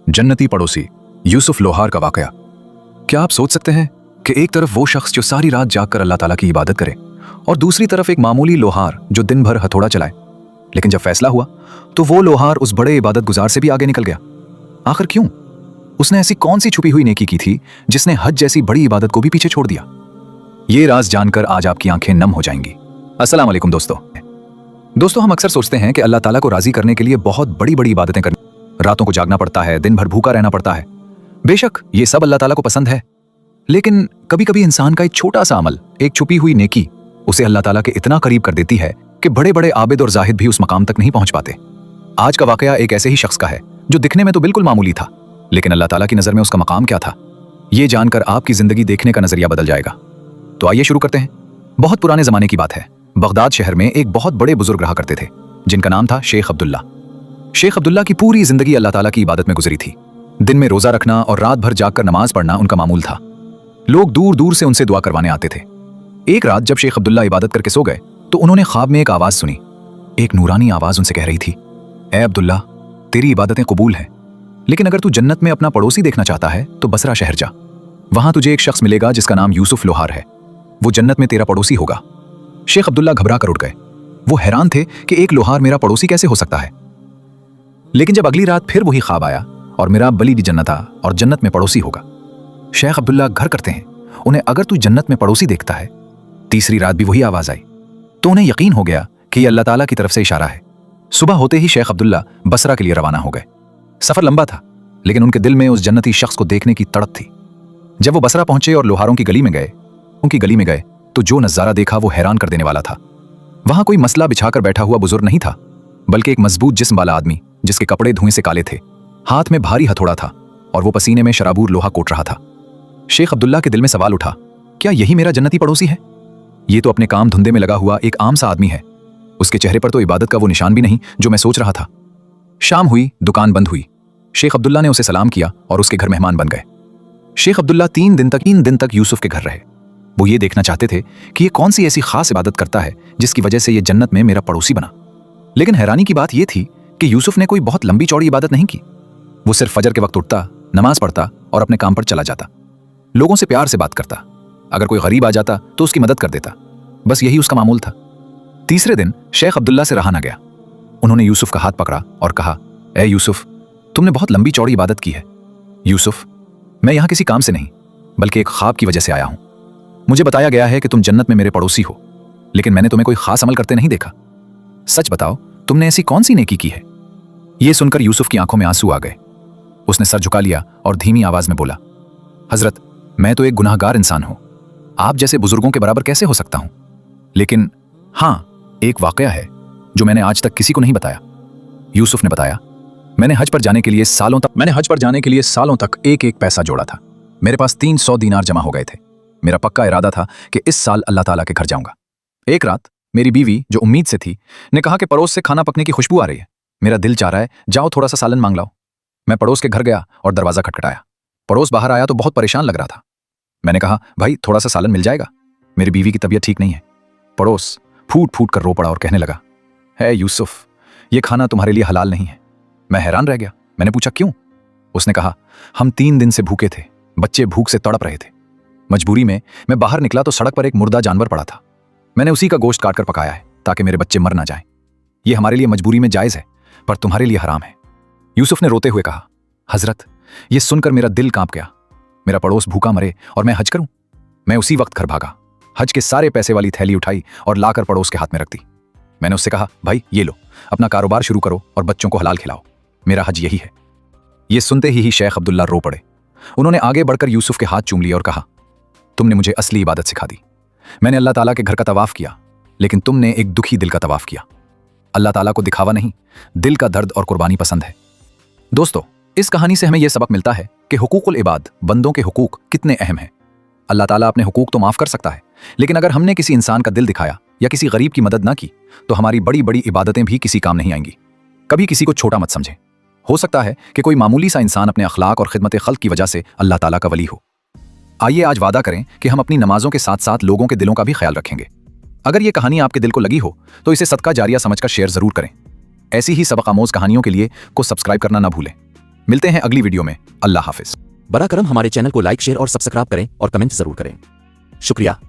जन्नती पड़ोसी यूसुफ लोहार का वाकया। क्या आप सोच सकते हैं कि एक तरफ वो शख्स जो सारी रात जागकर अल्लाह ताला की इबादत करे और दूसरी तरफ एक मामूली लोहार जो दिन भर हथौड़ा चलाए, लेकिन जब फैसला हुआ तो वो लोहार उस बड़े इबादत गुजार से भी आगे निकल गया। आखिर क्यों? उसने ऐसी कौन सी छुपी हुई नेकी की थी जिसने हज जैसी बड़ी इबादत को भी पीछे छोड़ दिया? ये राज जानकर आज आपकी आंखें नम हो जाएंगी। अस्सलाम वालेकुम दोस्तों, हम अक्सर सोचते हैं कि अल्लाह ताला को राजी करने के लिए बहुत बड़ी बड़ी इबादतें करनी, रातों को जागना पड़ता है, दिन भर भूखा रहना पड़ता है। बेशक ये सब अल्लाह ताला को पसंद है, लेकिन कभी कभी इंसान का एक छोटा सा अमल, एक छुपी हुई नेकी उसे अल्लाह ताला के इतना करीब कर देती है कि बड़े बड़े आबिद और जाहिद भी उस मकाम तक नहीं पहुंच पाते। आज का वाकया एक ऐसे ही शख्स का है जो दिखने में तो बिल्कुल मामूली था, लेकिन अल्लाह ताला की नजर में उसका मकाम क्या था, ये जानकर आपकी जिंदगी देखने का नजरिया बदल जाएगा। तो आइए शुरू करते हैं। बहुत पुराने जमाने की बात है। बगदाद शहर में एक बहुत बड़े बुजुर्ग रहा करते थे जिनका नाम था शेख अब्दुल्ला। शेख अब्दुल्ला की पूरी जिंदगी अल्लाह ताला की इबादत में गुजरी थी। दिन में रोजा रखना और रात भर जागकर नमाज पढ़ना उनका मामूल था। लोग दूर दूर से उनसे दुआ करवाने आते थे। एक रात जब शेख अब्दुल्ला इबादत करके सो गए तो उन्होंने ख्वाब में एक आवाज सुनी। एक नूरानी आवाज उनसे कह रही थी, ए अब्दुल्ला, तेरी इबादतें कबूल हैं, लेकिन अगर तू जन्नत में अपना पड़ोसी देखना चाहता है तो बसरा शहर जा। वहां तुझे एक शख्स मिलेगा जिसका नाम यूसुफ लोहार है। वो जन्नत में तेरा पड़ोसी होगा। शेख अब्दुल्ला घबरा कर उठ गए। वो हैरान थे कि एक लोहार मेरा पड़ोसी कैसे हो सकता है। लेकिन जब अगली रात फिर वही ख्वाब आया और मेरा बली दी जन्नत आ और जन्नत में पड़ोसी होगा। शेख अब्दुल्ला घर करते हैं, उन्हें अगर तू जन्नत में पड़ोसी देखता है। तीसरी रात भी वही आवाज आई तो उन्हें यकीन हो गया कि यह अल्लाह ताला की तरफ से इशारा है। सुबह होते ही शेख अब्दुल्ला बसरा के लिए रवाना हो गए। सफर लंबा था, लेकिन उनके दिल में उस जन्नती शख्स को देखने की तड़प थी। जब वो बसरा पहुंचे और लोहारों की गली में गए तो जो नजारा देखा वो हैरान कर देने वाला था। वहां कोई मसला बिछाकर बैठा हुआ बुजुर्ग नहीं था, बल्कि एक मजबूत जिस्म वाला आदमी जिसके कपड़े धुएं से काले थे, हाथ में भारी हथौड़ा था और वो पसीने में शराबूर लोहा कोट रहा था। शेख अब्दुल्ला के दिल में सवाल उठा, क्या यही मेरा जन्नती पड़ोसी है? ये तो अपने काम धंधे में लगा हुआ एक आम सा आदमी है। उसके चेहरे पर तो इबादत का वो निशान भी नहीं जो मैं सोच रहा था। शाम हुई, दुकान बंद हुई। शेख अब्दुल्ला ने उसे सलाम किया और उसके घर मेहमान बन गए। शेख अब्दुल्ला तीन दिन तक यूसुफ के घर रहे। वो ये देखना चाहते थे कि ये कौन सी ऐसी खास इबादत करता है जिसकी वजह से ये जन्नत में मेरा पड़ोसी बना। लेकिन हैरानी की बात यह थी कि यूसुफ ने कोई बहुत लंबी चौड़ी इबादत नहीं की। वो सिर्फ फजर के वक्त उठता, नमाज पढ़ता और अपने काम पर चला जाता। लोगों से प्यार से बात करता, अगर कोई गरीब आ जाता तो उसकी मदद कर देता। बस यही उसका मामूल था। तीसरे दिन शेख अब्दुल्ला से रहा ना गया। उन्होंने यूसुफ का हाथ पकड़ा और कहा, ए यूसुफ, तुमने बहुत लंबी चौड़ी इबादत की है। यूसुफ, मैं यहां किसी काम से नहीं बल्कि एक ख्वाब की वजह से आया हूं। मुझे बताया गया है कि तुम जन्नत में मेरे पड़ोसी हो, लेकिन मैंने तुम्हें कोई खास अमल करते नहीं देखा। सच बताओ, तुमने ऐसी कौन सी नेकी की है? यह सुनकर यूसुफ की आंखों में आंसू आ गए। उसने सर झुका लिया और धीमी आवाज में बोला, हजरत, मैं तो एक गुनाहगार इंसान हूं। आप जैसे बुजुर्गों के बराबर कैसे हो सकता हूं? लेकिन हां, एक वाकया है जो मैंने आज तक किसी को नहीं बताया। यूसुफ ने बताया, मैंने हज पर जाने के लिए सालों तक एक एक पैसा जोड़ा था। मेरे पास 300 दीनार जमा हो गए थे। मेरा पक्का इरादा था कि इस साल अल्लाह ताला के घर जाऊंगा। एक रात मेरी बीवी, जो उम्मीद से थी, ने कहा कि पड़ोस से खाना पकने की खुशबू आ रही है, मेरा दिल चाह रहा है, जाओ थोड़ा सा सालन मांग लाओ। मैं पड़ोस के घर गया और दरवाजा खटखटाया। पड़ोस बाहर आया तो बहुत परेशान लग रहा था। मैंने कहा, भाई थोड़ा सा सालन मिल जाएगा, मेरी बीवी की तबीयत ठीक नहीं है। पड़ोस फूट फूट कर रो पड़ा और कहने लगा, है यूसुफ, ये खाना तुम्हारे लिए हलाल नहीं है। मैं हैरान रह गया। मैंने पूछा, क्यों? उसने कहा, हम 3 दिन से भूखे थे, बच्चे भूख से तड़प रहे थे। मजबूरी में मैं बाहर निकला तो सड़क पर एक मुर्दा जानवर पड़ा था। मैंने उसी का गोश्त काटकर पकाया है ताकि मेरे बच्चे मर ना जाएं। ये हमारे लिए मजबूरी में जायज है, पर तुम्हारे लिए हराम है। यूसुफ ने रोते हुए कहा, हजरत, ये सुनकर मेरा दिल कांप गया। मेरा पड़ोस भूखा मरे और मैं हज करूं? मैं उसी वक्त घर भागा, हज के सारे पैसे वाली थैली उठाई और लाकर पड़ोस के हाथ में रख दी। मैंने उससे कहा, भाई ये लो, अपना कारोबार शुरू करो और बच्चों को हलाल खिलाओ, मेरा हज यही है। ये सुनते ही शेख अब्दुल्ला रो पड़े। उन्होंने आगे बढ़कर यूसुफ के हाथ चूम लिए और कहा, तुमने मुझे असली इबादत सिखा दी। मैंने अल्लाह ताला के घर का तवाफ किया, लेकिन तुमने एक दुखी दिल का तवाफ किया। अल्लाह ताला को दिखावा नहीं, दिल का दर्द और कुर्बानी पसंद है। दोस्तों, इस कहानी से हमें यह सबक मिलता है कि हुकूकुल इबाद, बंदों के हुकूक कितने अहम हैं। अल्लाह ताला अपने हुकूक तो माफ कर सकता है, लेकिन अगर हमने किसी इंसान का दिल दिखाया या किसी गरीब की मदद ना की तो हमारी बड़ी बड़ी इबादतें भी किसी काम नहीं आएंगी। कभी किसी को छोटा मत समझें। हो सकता है कि कोई मामूली सा इंसान अपने अखलाक और खिदमत खल्क की वजह से अल्लाह ताला का वली हो। आइए आज वादा करें कि हम अपनी नमाजों के साथ साथ लोगों के दिलों का भी ख्याल रखेंगे। अगर ये कहानी आपके दिल को लगी हो तो इसे सदका जारिया समझकर शेयर जरूर करें। ऐसी ही सबक आमोज कहानियों के लिए को सब्सक्राइब करना ना भूलें। मिलते हैं अगली वीडियो में। अल्लाह हाफिज। बरा करम हमारे चैनल को लाइक शेयर और सब्सक्राइब करें और कमेंट जरूर करें। शुक्रिया।